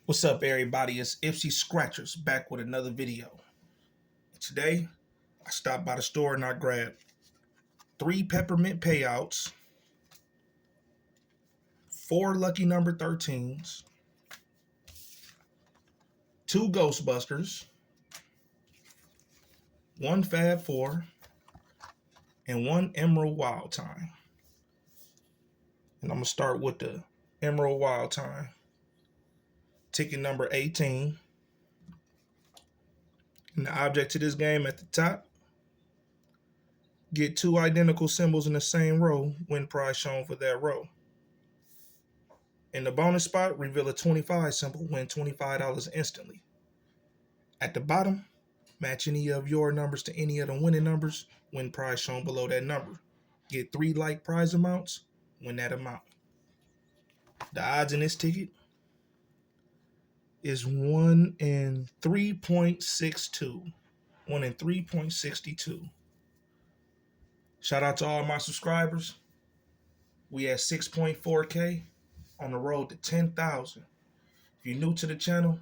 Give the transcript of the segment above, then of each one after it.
What's up, everybody? It's Ipsy Scratchers back with another video. Today, I stopped by the store and I grabbed 3 peppermint payouts, 4 lucky number 13s, 2 Ghostbusters, 1 Fab 4, and 1 Emerald Wild Time. And I'm going to start with the Emerald Wild Time. Ticket number 18. And the object to this game at the top: get 2 identical symbols in the same row, win prize shown for that row. In the bonus spot, reveal a 25 symbol, win $25 instantly. At the bottom, match any of your numbers to any of the winning numbers, win prize shown below that number. Get 3 like prize amounts, win that amount. The odds in this ticket is 1 in 3.62. 1 in 3.62. Shout out to all my subscribers. We at 6.4K on the road to 10,000. If you're new to the channel,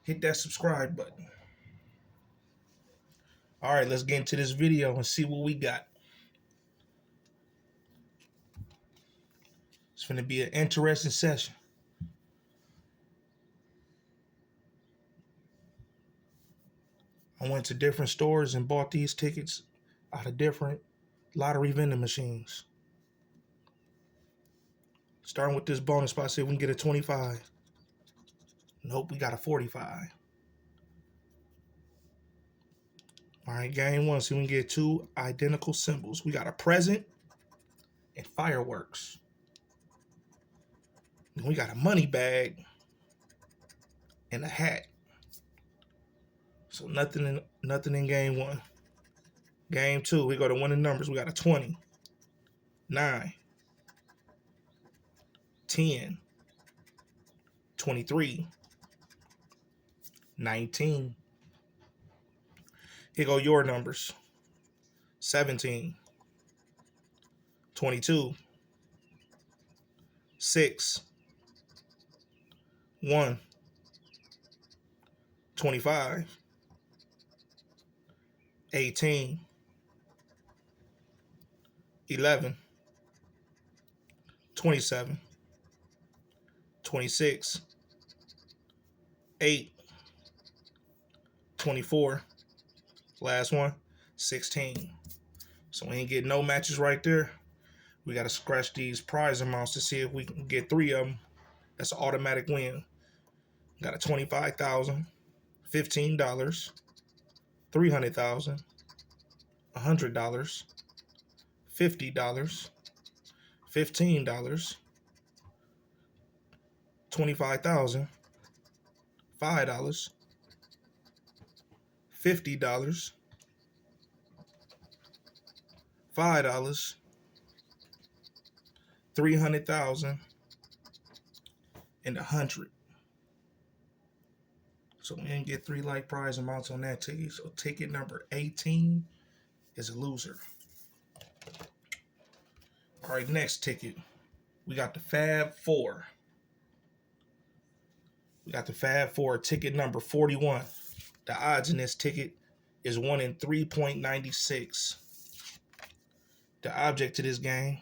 hit that subscribe button. All right, let's get into this video and see what we got. It's going to be an interesting session. I went to different stores and bought these tickets out of different lottery vending machines. Starting with this bonus spot, see if we can get a 25. Nope, we got a 45. All right, game 1, see if we can get 2 identical symbols. We got a present and fireworks. And we got a money bag and a hat. So nothing in game 1. Game 2, we go to winning numbers. We got a 20, 9, 10, 23, 19. Here go your numbers: 17, 22, 6, 1, 25, 18, 11, 27, 26, 8, 24, last one, 16. So we ain't getting no matches right there. We got to scratch these prize amounts to see if we can get 3 of them. That's an automatic win. Got a 25,000, $15, 300,000, $100, $50, $15, 25,000, $5, $50, $5, 300,000, and 100. So we didn't get 3 like prize amounts on that ticket. So ticket number 18 is a loser. All right, next ticket. We got the Fab 4. We got the Fab 4, ticket number 41. The odds in this ticket is 1 in 3.96. The object to this game: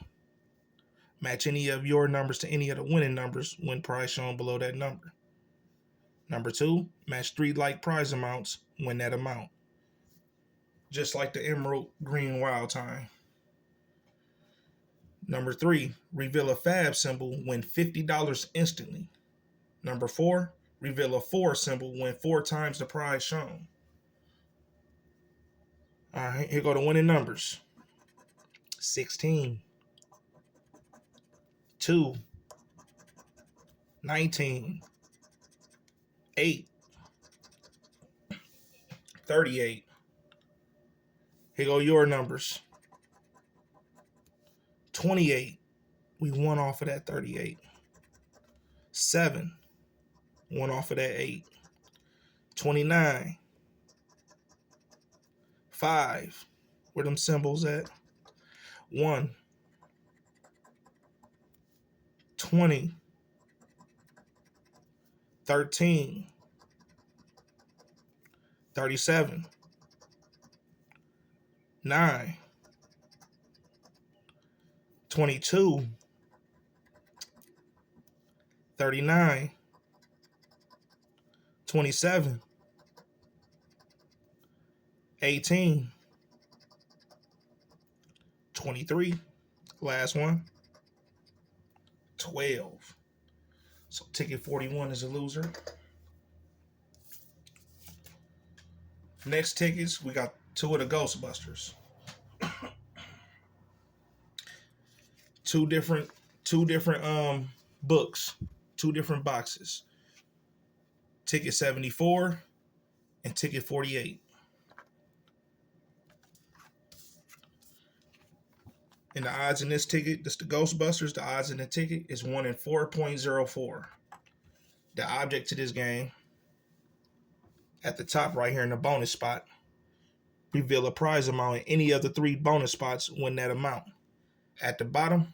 match any of your numbers to any of the winning numbers, win prize shown below that number. Number 2, match 3 like prize amounts, win that amount. Just like the Emerald Green Wild Time. Number 3, reveal a Fab symbol, win $50 instantly. Number 4, reveal a 4 symbol, win 4 times the prize shown. All right, here go the winning numbers: 16, 2, 19, 8, 38. Here go your numbers: 28. We won off of that 38. 7. Won off of that 8. 29. 5. Where them symbols at? 1. 20. 13, 37, 9, 22, 39, 27, 18, 23, last one, 12. So ticket 41 is a loser. Next tickets, we got two of the Ghostbusters. Two different books, two different boxes. Ticket 74 and ticket 48. And the odds in this ticket, this the Ghostbusters, the odds in the ticket is 1 in 4.04. The object to this game, at the top right here in the bonus spot, reveal a prize amount, and any of the 3 bonus spots win that amount. At the bottom,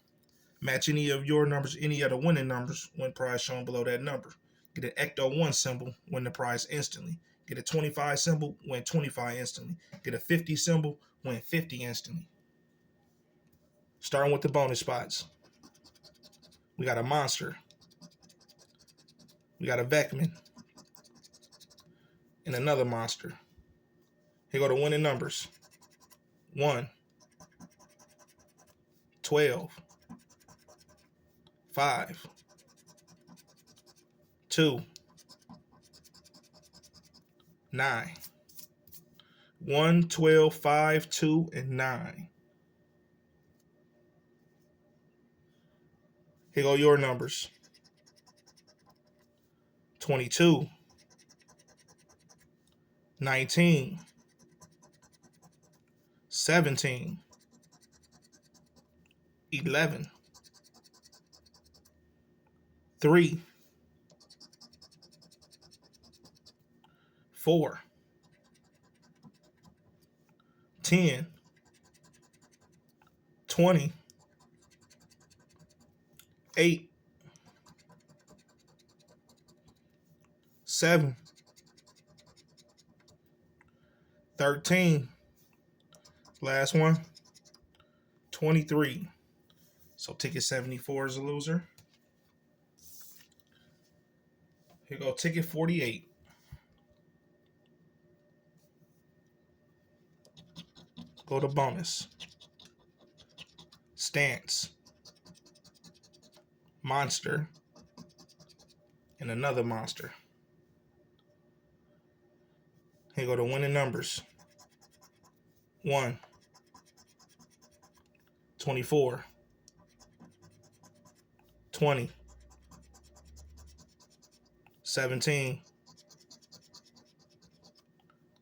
match any of your numbers, any of the winning numbers, win prize shown below that number. Get an Ecto 1 symbol, win the prize instantly. Get a 25 symbol, win 25 instantly. Get a 50 symbol, win 50 instantly. Starting with the bonus spots. We got a monster. We got a Vecman. And another monster. Here go the winning numbers. 1, 12, 5, 2, 9. 1, 12, 5, 2, and 9. Here go your numbers. 22, 19, 17, 11, 3, 4, 10, 20, 8, 7, 13, last one, 23. So ticket 74 is a loser. Here go ticket 48. Go to bonus. Stance. Monster. And another monster. Here go the winning numbers. 1, 24, 20, 17,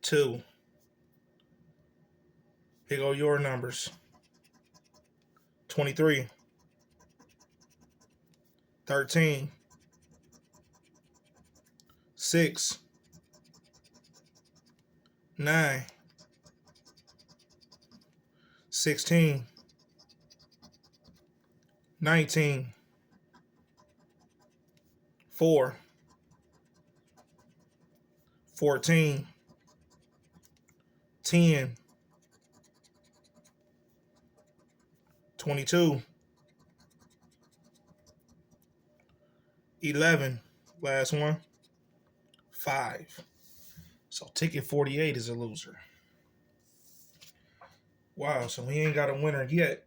2. Here go your numbers. 23, 13, 6, 9, 16, 19, 4, 14, 10, 22, 11, last one, 5. So ticket 48 is a loser. Wow, so we ain't got a winner yet.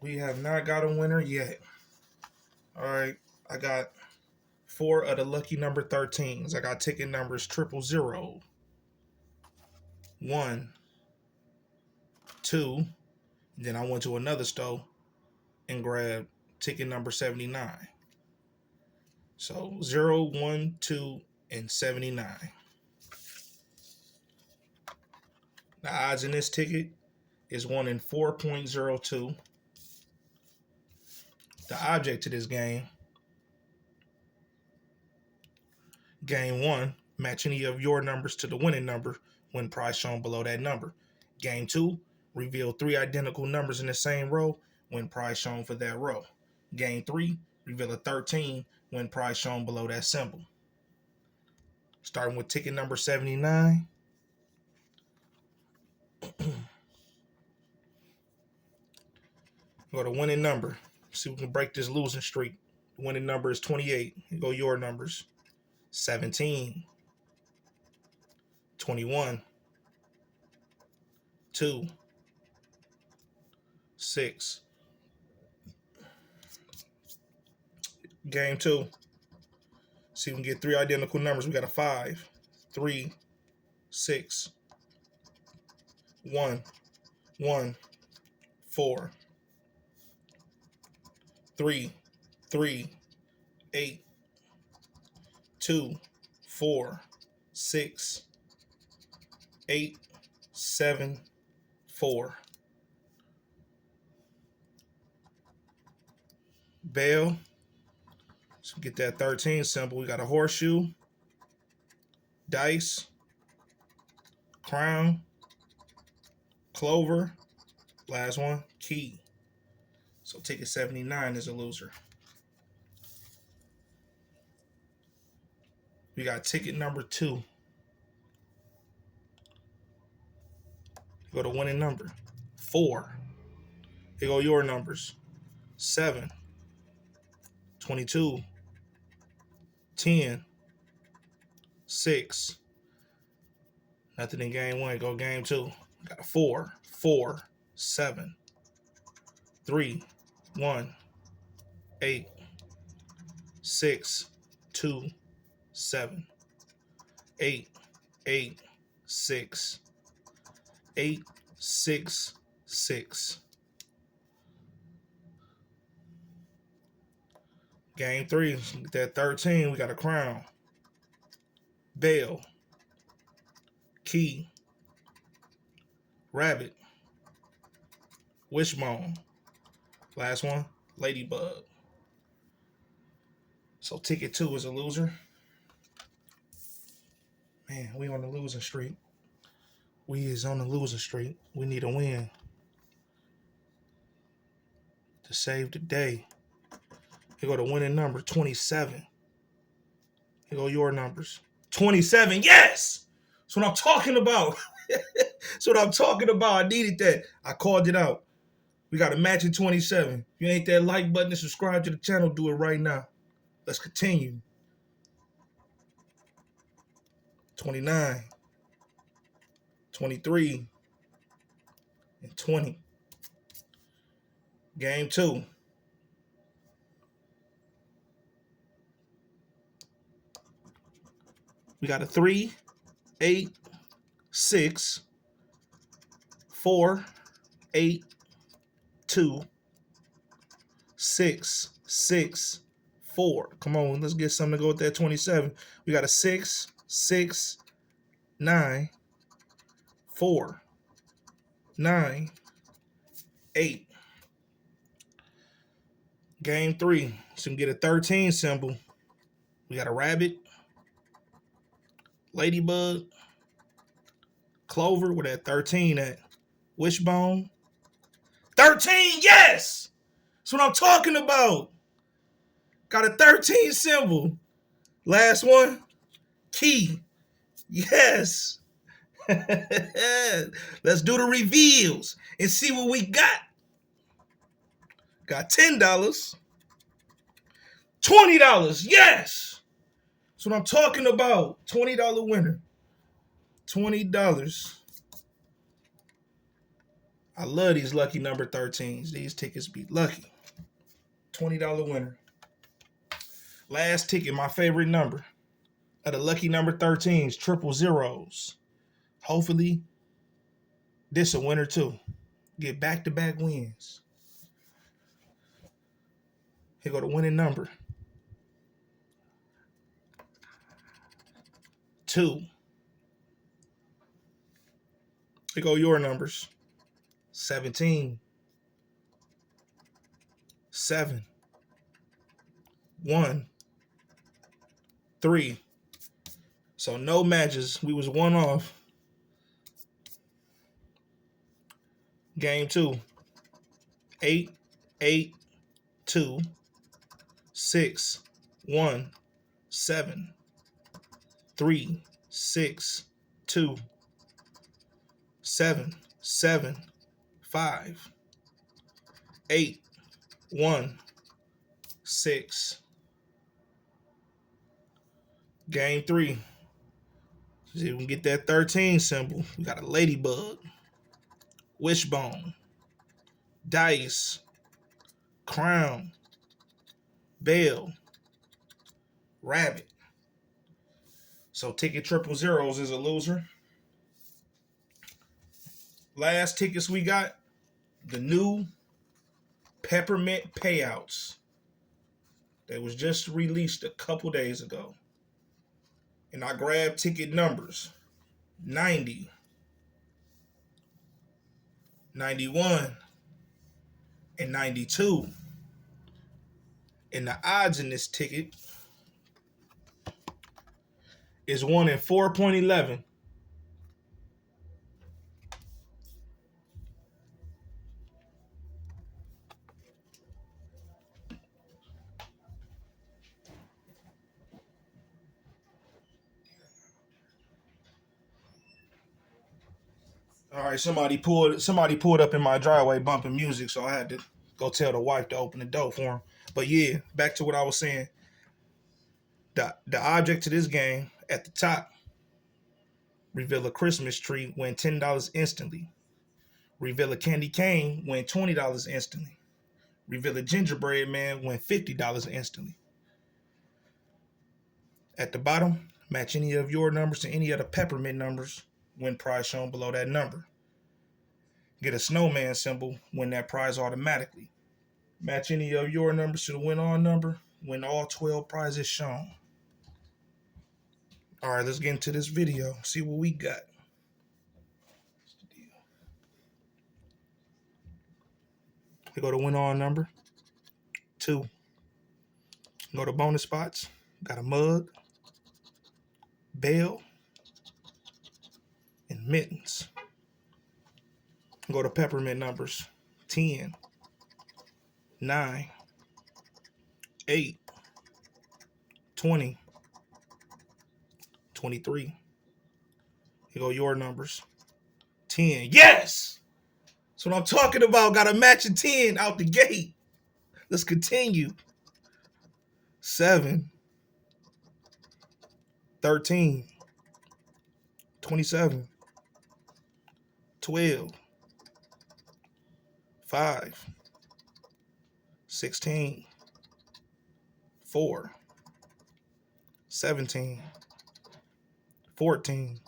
We have not got a winner yet. All right, I got 4 of the lucky number 13s. I got ticket numbers 000, 1, 2. Then I went to another store and grabbed ticket number 79. So 0, 1, 2, and 79. The odds in this ticket is 1 in 4.02. The object to this game, game 1, match any of your numbers to the winning number when prize shown below that number. Game 2, reveal 3 identical numbers in the same row when prize shown for that row. Game 3, reveal a 13 Win prize shown below that symbol. Starting with ticket number 79. Go to winning number. See if we can break this losing streak. The winning number is 28. Here go your numbers. 17. 21. 2. 6. Game 2. See if we can get 3 identical numbers. We got a 5. 3. 6. 1. 1. 4. 3. 3. 8. 2. 4. 6. 8. 7. 4. Bail. So get that 13 symbol. We got a horseshoe, dice, crown, clover, last one, key. So ticket 79 is a loser. We got ticket number 2. Go to winning number. 4. Here go your numbers. 7. 22. 10. 6. Nothing in game 1. Go game 2. Got a 4. 4. 7. 3. 1. 8. 6. 2. 7. 8. 8. 6. 8. 6. 6. Game 3, that 13, we got a crown, bail, key, rabbit, wishbone, last one, ladybug. So ticket 2 is a loser. Man, we on the losing streak. We is on the losing streak. We need a win to save the day. Here go the winning number, 27. Here go your numbers. 27, yes! That's what I'm talking about. That's what I'm talking about. I needed that. I called it out. We got a matching 27. If you ain't that like button and subscribe to the channel, do it right now. Let's continue. 29. 23. And 20. Game 2. We got a 3, 8, 6, 4, 8, 2, 6, 6, 4. Come on, let's get something to go with that 27. We got a 6, 6, 9, 4, 9, 8. Game 3. So we can get a 13 symbol. We got a rabbit, ladybug, clover, where that 13 at, wishbone. 13, yes! That's what I'm talking about. Got a 13 symbol. Last one, key. Yes. Let's do the reveals and see what we got. Got $10. $20, yes! That's what I'm talking about. $20 winner. $20. I love these lucky number 13s. These tickets be lucky. $20 winner. Last ticket, my favorite number of the lucky number 13s, triple zeros. Hopefully, this a winner too. Get back-to-back wins. Here go the winning number. 2. Here go your numbers. 17. 7. 1. 3. So no matches. We was one off. Game 2. 8, 8, 2, 6, 1, 7, 3, 6, 2, 7, 7, 5, 8, 1, 6. Game 3. See if we can get that 13 symbol. We got a ladybug, wishbone, dice, crown, bell, rabbit. So ticket triple zeros is a loser. Last tickets we got, the new peppermint payouts that was just released a couple days ago. And I grabbed ticket numbers 90, 91, and 92. And the odds in this ticket is 1 in 4.11. All right, somebody pulled up in my driveway bumping music, so I had to go tell the wife to open the door for him. But yeah, back to what I was saying. The object to this game at the top, reveal a Christmas tree, win $10 instantly. Reveal a candy cane, win $20 instantly. Reveal a gingerbread man, win $50 instantly. At the bottom, match any of your numbers to any of the peppermint numbers, win prize shown below that number. Get a snowman symbol, win that prize automatically. Match any of your numbers to the win all number, win all 12 prizes shown. All right, let's get into this video, see what we got. We go to win all number 2. Go to bonus spots. Got a mug, bell, and mittens. Go to peppermint numbers 10, 9, 8, 20, 23. Here go your numbers 10. Yes! That's what I'm talking about. Got a matching 10 out the gate. Let's continue. 7, 13, 27, 12, 5, 16, 4, 17, 14,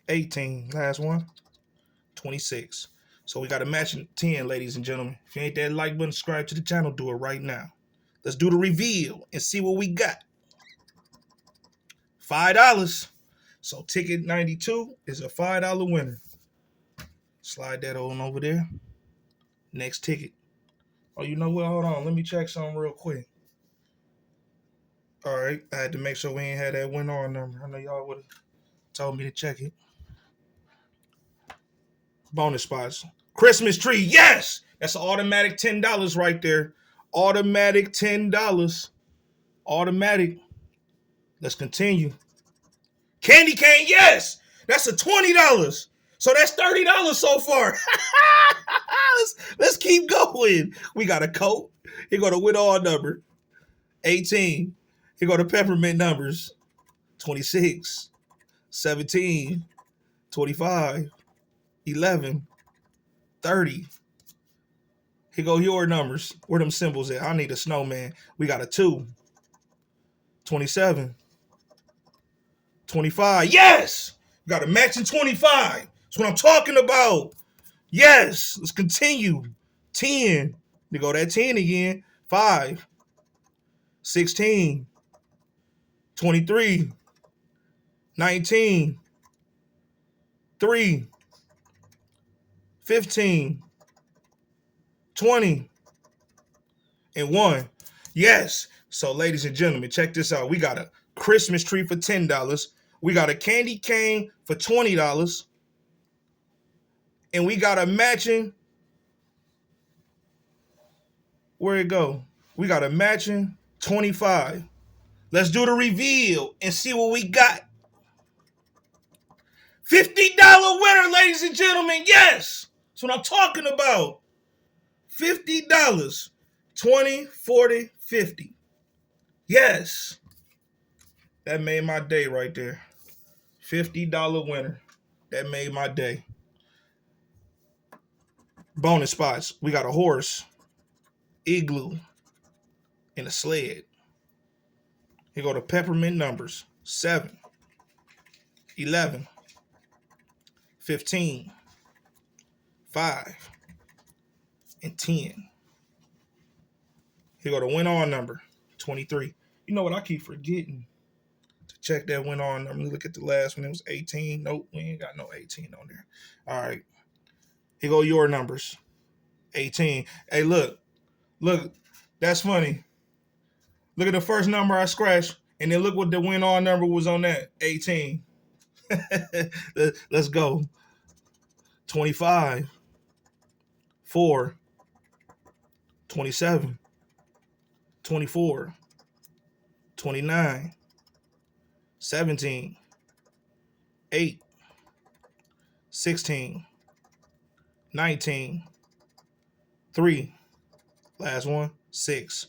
18, last one, 26. So we got a matching 10, ladies and gentlemen. If you ain't that like button, subscribe to the channel, do it right now. Let's do the reveal and see what we got. $5. So ticket 92 is a $5 winner. Slide that on over there. Next ticket. Oh, you know what? Hold on. Let me check something real quick. All right. I had to make sure we ain't had that win on number. I know y'all would have told me to check it. Bonus spots. Christmas tree. Yes! That's an automatic $10 right there. Automatic $10. Automatic. Let's continue. Candy cane. Yes! That's a $20. So that's $30 so far. let's keep going. We got a coat. Here go the win all number 18. Here go the peppermint numbers 26, 17, 25, 11, 30. Here go your numbers. Where them symbols at? I need a snowman. We got a 2, 27, 25. Yes! We got a matching 25. That's what I'm talking about. Yes! Let's continue. 10. We go that 10 again. 5, 16, 23, 19, 3, 15, 20, and 1. Yes. So, ladies and gentlemen, check this out. We got a Christmas tree for $10. We got a candy cane for $20. And we got a matching. Where it go? We got a matching 25. Let's do the reveal and see what we got. $50 winner, ladies and gentlemen. Yes, that's what I'm talking about. $50. 20, 40, 50. Yes. That made my day right there. $50 winner. That made my day. Bonus spots. We got a horse, igloo, and a sled. Here go the peppermint numbers. 7, 11, 15, 5, and 10. Here go the win on number. 23. You know what? I keep forgetting to check that win on number. Look at the last one. It was 18. Nope, we ain't got no 18 on there. All right. Here go your numbers. 18. Hey, look. That's funny. Look at the first number I scratched, and then look what the win on number was on that. 18. Let's go. 25. 4. 27. 24. 29. 17. 8. 16. 19. 3. Last one. 6.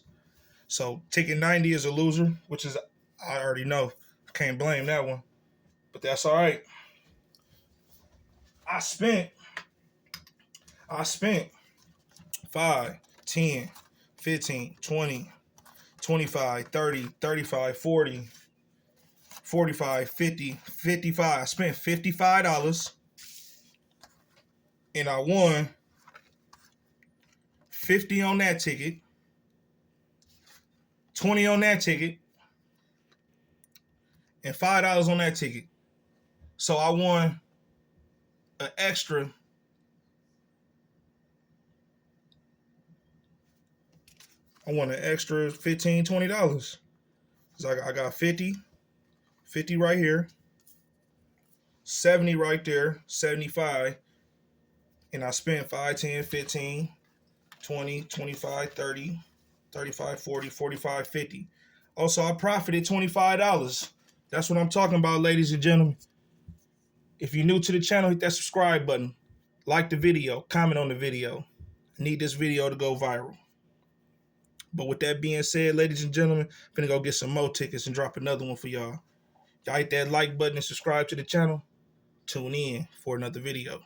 So ticket 90 is a loser, which is, I already know. Can't blame that one. But that's all right. I spent 5, 10, 15, 20, 25, 30, 35, 40, 45, 50, 55. I spent $55 and I won 50 on that ticket, 20 on that ticket, and $5 on that ticket. So I won an extra $15, $20. Because I got 50 right here, 70 right there, 75. And I spent 5, 10, 15, 20, 25, 30, 35, 40, 45, 50. Also, I profited $25. That's what I'm talking about, ladies and gentlemen. If you're new to the channel, hit that subscribe button. Like the video, comment on the video. I need this video to go viral. But with that being said, ladies and gentlemen, I'm gonna go get some more tickets and drop another one for y'all. Y'all hit that like button and subscribe to the channel. Tune in for another video.